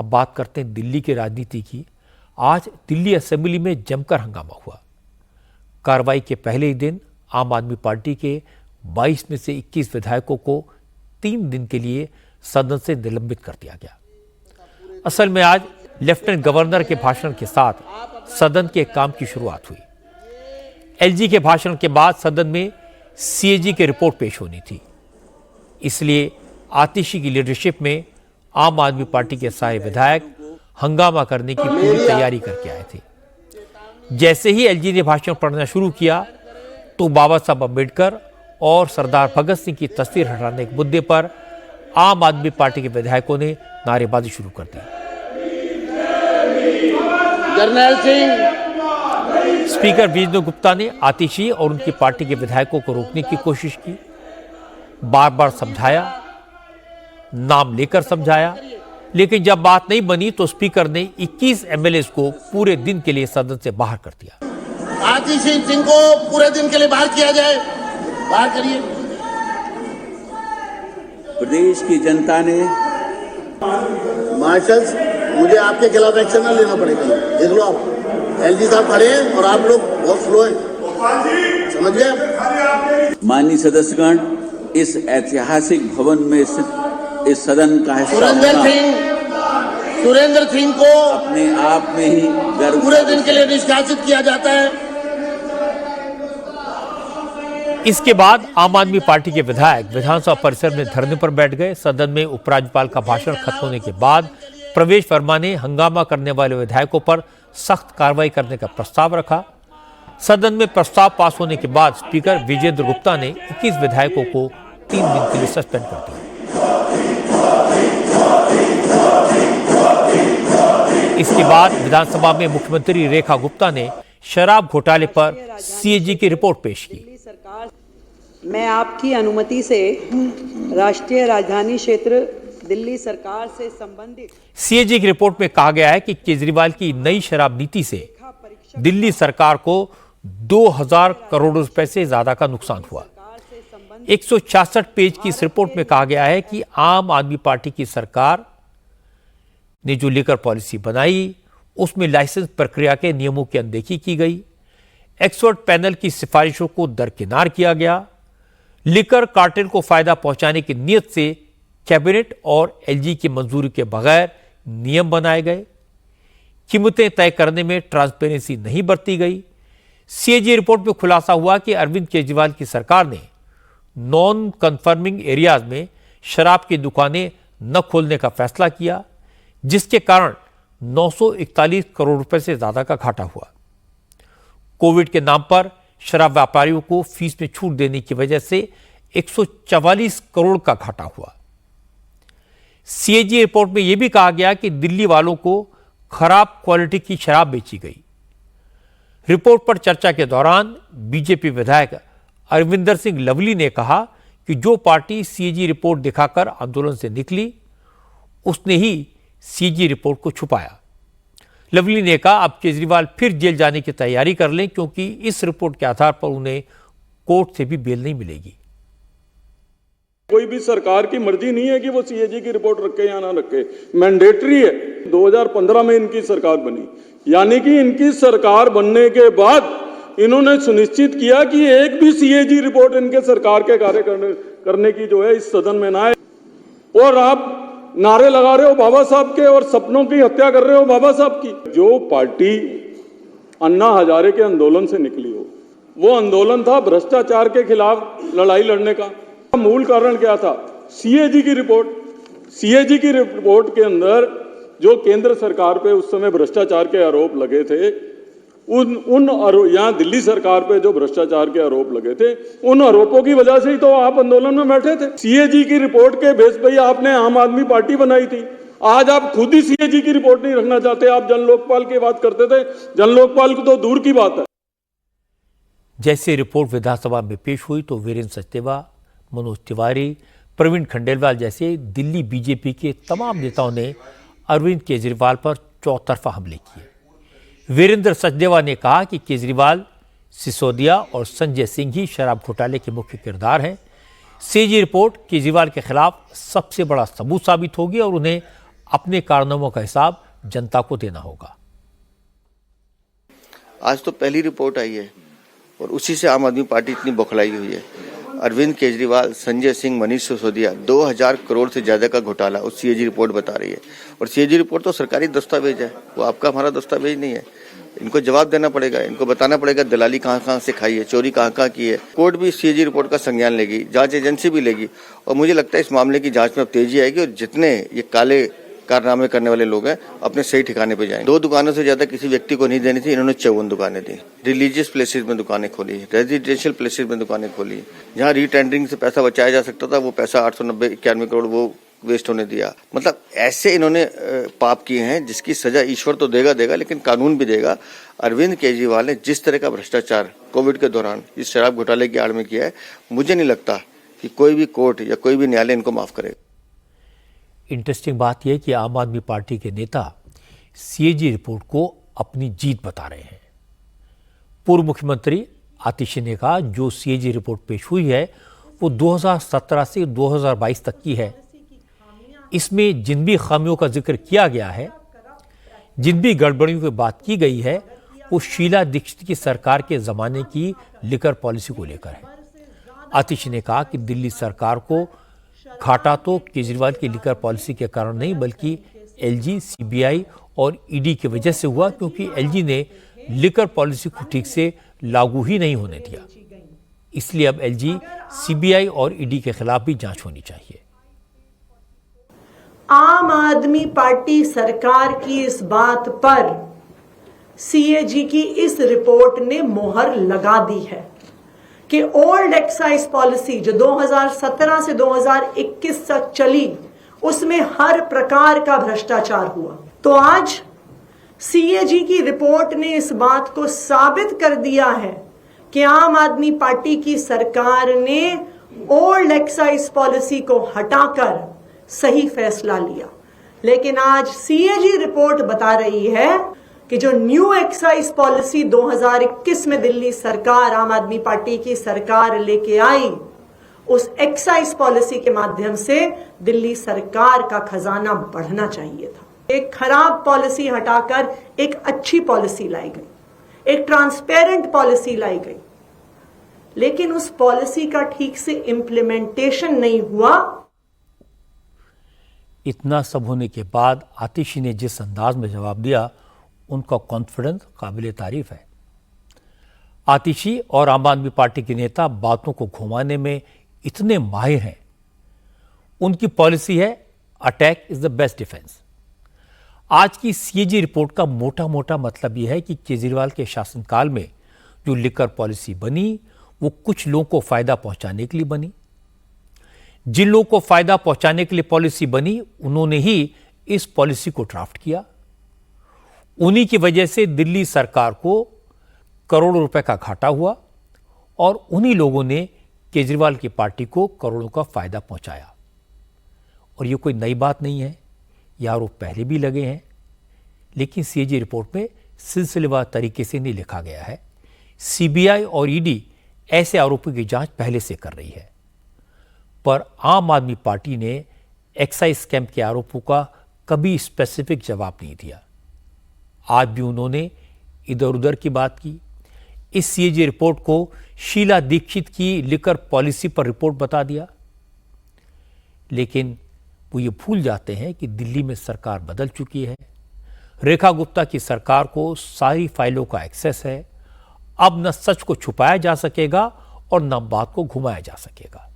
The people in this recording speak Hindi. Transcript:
अब बात करते हैं दिल्ली की राजनीति की। आज दिल्ली असेंबली में जमकर हंगामा हुआ। कार्रवाई के पहले ही दिन आम आदमी पार्टी के 22 में से 21 विधायकों को 3 दिन के लिए सदन से निलंबित कर दिया गया। असल में आज लेफ्टिनेंट गवर्नर के भाषण के साथ सदन के काम की शुरुआत हुई। एलजी के भाषण के बाद सदन में सीएजी की रिपोर्ट पेश होनी थी, इसलिए आतिशी की लीडरशिप में आम आदमी पार्टी के सारे विधायक हंगामा करने की पूरी तैयारी करके आए थे। जैसे ही एलजी ने भाषण पढ़ना शुरू किया तो बाबा साहब अम्बेडकर और सरदार भगत सिंह की तस्वीर हटाने के मुद्दे पर आम आदमी पार्टी के विधायकों ने नारेबाजी शुरू कर दी। जर्नैल सिंह। स्पीकर विजेंद्र गुप्ता ने आतिशी और उनकी पार्टी के विधायकों को रोकने की कोशिश की, बार बार समझाया, नाम लेकर समझाया, लेकिन जब बात नहीं बनी तो स्पीकर ने 21 एमएलए को पूरे दिन के लिए सदन से बाहर कर दिया। आतिशी सिंह को पूरे दिन के लिए बाहर किया जाए, बाहर करिए। प्रदेश की जनता ने मार्शल्स, मुझे आपके खिलाफ एक्शन न लेना पड़ेगा, देख लो आप। एलजी साहब खड़े हैं और आप लोग बहुत स्लो हैं, समझ गए? माननीय सदस्यगण, इस ऐतिहासिक भवन में स्थित इस सदन का हिस्सा सुरेंद्र सिंह को अपने आप में ही गर्व पूरे दिन के लिए निष्कासित किया जाता है। इसके बाद आम आदमी पार्टी के विधायक विधानसभा परिसर में धरने पर बैठ गए। सदन में उपराज्यपाल का भाषण खत्म होने के बाद प्रवेश वर्मा ने हंगामा करने वाले विधायकों पर सख्त कार्रवाई करने का प्रस्ताव रखा। सदन में प्रस्ताव पास होने के बाद स्पीकर विजेंद्र गुप्ता ने 21 विधायकों को 3 दिन के लिए सस्पेंड कर दिया। इसके बाद विधानसभा में मुख्यमंत्री रेखा गुप्ता ने शराब घोटाले पर सीएजी की रिपोर्ट पेश की। मैं आपकी अनुमति से राष्ट्रीय राजधानी क्षेत्र दिल्ली सरकार से संबंधित सीएजी की रिपोर्ट में कहा गया है कि केजरीवाल की नई शराब नीति से दिल्ली सरकार को 2000 करोड़ रुपए से ज्यादा का नुकसान हुआ। 166 पेज की इस रिपोर्ट में कहा गया है कि आम आदमी पार्टी की सरकार ने जो लिकर पॉलिसी बनाई उसमें लाइसेंस प्रक्रिया के नियमों की अनदेखी की गई, एक्सपर्ट पैनल की सिफारिशों को दरकिनार किया गया, लिकर कार्टेल को फायदा पहुंचाने की नीयत से कैबिनेट और एलजी की मंजूरी के बगैर नियम बनाए गए, कीमतें तय करने में ट्रांसपेरेंसी नहीं बरती गई। सीएजी रिपोर्ट में खुलासा हुआ कि अरविंद केजरीवाल की सरकार ने नॉन कन्फर्मिंग एरियाज में शराब की दुकानें न खोलने का फैसला किया, जिसके कारण 941 करोड़ रुपए से ज्यादा का घाटा हुआ। कोविड के नाम पर शराब व्यापारियों को फीस में छूट देने की वजह से 144 करोड़ का घाटा हुआ। सीएजी रिपोर्ट में यह भी कहा गया कि दिल्ली वालों को खराब क्वालिटी की शराब बेची गई। रिपोर्ट पर चर्चा के दौरान बीजेपी विधायक अरविंदर सिंह लवली ने कहा कि जो पार्टी सीएजी रिपोर्ट दिखाकर आंदोलन से निकली उसने ही सीएजी रिपोर्ट को छुपाया। लवली ने कहा अब केजरीवाल फिर जेल जाने की तैयारी कर लें, क्योंकि इस रिपोर्ट के आधार पर उन्हें कोर्ट से भी बेल नहीं मिलेगी। कोई भी सरकार की मर्जी नहीं है कि वो सीएजी की रिपोर्ट रखे या ना रखे, मैंडेटरी है। 2015 में इनकी सरकार बनी, यानी कि इनकी सरकार बनने के बाद इन्होंने सुनिश्चित किया कि एक भी सीएजी रिपोर्ट इनके सरकार के कार्य करने की जो है इस सदन में ना आए। और आप नारे लगा रहे हो बाबा साहब के और सपनों की हत्या कर रहे हो बाबा साहब की। जो पार्टी अन्ना हजारे के आंदोलन से निकली हो, वो आंदोलन था भ्रष्टाचार के खिलाफ लड़ाई लड़ने का। मूल कारण क्या था? सीएजी की रिपोर्ट। सीएजी की रिपोर्ट के अंदर जो केंद्र सरकार पे उस समय भ्रष्टाचार के आरोप लगे थे, यहाँ दिल्ली सरकार पे जो भ्रष्टाचार के आरोप लगे थे, उन आरोपों की वजह से ही तो आप आंदोलन में बैठे थे। सीएजी की रिपोर्ट के बेस पे आपने आम आदमी पार्टी बनाई थी। आज आप खुद ही सीएजी की रिपोर्ट नहीं रखना चाहते। आप जन लोकपाल की बात करते थे, जन लोकपाल की तो दूर की बात है। जैसे रिपोर्ट विधानसभा में पेश हुई तो वीरेंद्र सचदेवा, मनोज तिवारी, प्रवीण खंडेलवाल जैसे दिल्ली बीजेपी के तमाम नेताओं ने अरविंद केजरीवाल पर चौतरफा हमले किए। वीरेंद्र सचदेवा ने कहा कि केजरीवाल, सिसोदिया और संजय सिंह ही शराब घोटाले के मुख्य किरदार हैं। सीएजी रिपोर्ट केजरीवाल के खिलाफ सबसे बड़ा सबूत साबित होगी और उन्हें अपने कारनामों का हिसाब जनता को देना होगा। आज तो पहली रिपोर्ट आई है और उसी से आम आदमी पार्टी इतनी बौखलाई हुई है। अरविंद केजरीवाल, संजय सिंह, मनीष सिसोदिया, 2000 करोड़ से ज्यादा का घोटाला उस सीएजी रिपोर्ट बता रही है। और सीएजी रिपोर्ट तो सरकारी दस्तावेज है, वो आपका हमारा दस्तावेज नहीं है। इनको जवाब देना पड़ेगा, इनको बताना पड़ेगा दलाली कहाँ से खाई है, चोरी कहाँ की है। कोर्ट भी सीएजी रिपोर्ट का संज्ञान लेगी, जांच एजेंसी भी लेगी और मुझे लगता है इस मामले की जांच में अब तेजी आएगी और जितने ये काले कारनामे करने वाले लोग हैं अपने सही ठिकाने पे जाएंगे। 2 दुकानों से ज्यादा किसी व्यक्ति को नहीं देनी थी, इन्होंने 54 दुकानें दी। रिलीजियस प्लेसेस में दुकानें खोली, रेजिडेंशियल प्लेसेस में दुकानें खोली। जहां रीटेंडरिंग से पैसा बचाया जा सकता था वो पैसा 891 करोड़ वो वेस्ट होने दिया। मतलब ऐसे इन्होंने पाप किए हैं जिसकी सजा ईश्वर तो देगा लेकिन कानून भी देगा। अरविंद केजरीवाल ने जिस तरह का भ्रष्टाचार कोविड के दौरान इस शराब घोटाले की आड़ में किया है, मुझे नहीं लगता कि कोई भी कोर्ट या कोई भी न्यायालय इनको माफ करेगा। इंटरेस्टिंग बात यह कि आम आदमी पार्टी के नेता सीएजी रिपोर्ट को अपनी जीत बता रहे हैं। पूर्व मुख्यमंत्री आतिशी ने कहा जो सीएजी रिपोर्ट पेश हुई है वो 2017 से 2022 तक की है। इसमें जिन भी खामियों का जिक्र किया गया है, जिन भी गड़बड़ियों की बात की गई है, वो शीला दीक्षित की सरकार के जमाने की लिकर पॉलिसी को लेकर है। आतिशी ने कहा कि दिल्ली सरकार को घाटा तो केजरीवाल की लिकर पॉलिसी के कारण नहीं बल्कि एलजी, सीबीआई और ईडी की वजह से हुआ, क्योंकि एलजी ने लिकर पॉलिसी को ठीक से लागू ही नहीं होने दिया। इसलिए अब एलजी, सीबीआई और ईडी के खिलाफ भी जांच होनी चाहिए। आम आदमी पार्टी सरकार की इस बात पर सीएजी की इस रिपोर्ट ने मोहर लगा दी है कि ओल्ड एक्साइज पॉलिसी जो 2017 से 2021 तक चली उसमें हर प्रकार का भ्रष्टाचार हुआ। तो आज सीएजी की रिपोर्ट ने इस बात को साबित कर दिया है कि आम आदमी पार्टी की सरकार ने ओल्ड एक्साइज पॉलिसी को हटाकर सही फैसला लिया। लेकिन आज सीएजी रिपोर्ट बता रही है कि जो न्यू एक्साइज पॉलिसी 2021 में दिल्ली सरकार, आम आदमी पार्टी की सरकार लेके आई, उस एक्साइज पॉलिसी के माध्यम से दिल्ली सरकार का खजाना बढ़ना चाहिए था। एक खराब पॉलिसी हटाकर एक अच्छी पॉलिसी लाई गई, एक ट्रांसपेरेंट पॉलिसी लाई गई, लेकिन उस पॉलिसी का ठीक से इंप्लीमेंटेशन नहीं हुआ। इतना सब होने के बाद आतिशी ने जिस अंदाज में जवाब दिया, उनका कॉन्फिडेंस काबिल तारीफ है। आतिशी और आम आदमी पार्टी के नेता बातों को घुमाने में इतने माहिर हैं। उनकी पॉलिसी है attack is the best defence. आज की सीएजी रिपोर्ट का मोटा मोटा मतलब यह है कि केजरीवाल के शासनकाल में जो लिकर पॉलिसी बनी वो कुछ लोगों को फायदा पहुंचाने के लिए बनी। जिन लोगों को फायदा पहुंचाने के लिए पॉलिसी बनी उन्होंने ही इस पॉलिसी को ड्राफ्ट किया। उन्हीं की वजह से दिल्ली सरकार को करोड़ों रुपए का घाटा हुआ और उन्हीं लोगों ने केजरीवाल की पार्टी को करोड़ों का फायदा पहुंचाया। और ये कोई नई बात नहीं है, ये आरोप पहले भी लगे हैं, लेकिन सीएजी रिपोर्ट में सिलसिलेवार तरीके से नहीं लिखा गया है। सीबीआई और ईडी ऐसे आरोपों की जांच पहले से कर रही है, पर आम आदमी पार्टी ने एक्साइज स्कैम के आरोपों का कभी स्पेसिफिक जवाब नहीं दिया। आज भी उन्होंने इधर उधर की बात की। इस सीएजी रिपोर्ट को शीला दीक्षित की लिकर पॉलिसी पर रिपोर्ट बता दिया, लेकिन वो ये भूल जाते हैं कि दिल्ली में सरकार बदल चुकी है। रेखा गुप्ता की सरकार को सारी फाइलों का एक्सेस है। अब न सच को छुपाया जा सकेगा और न बात को घुमाया जा सकेगा।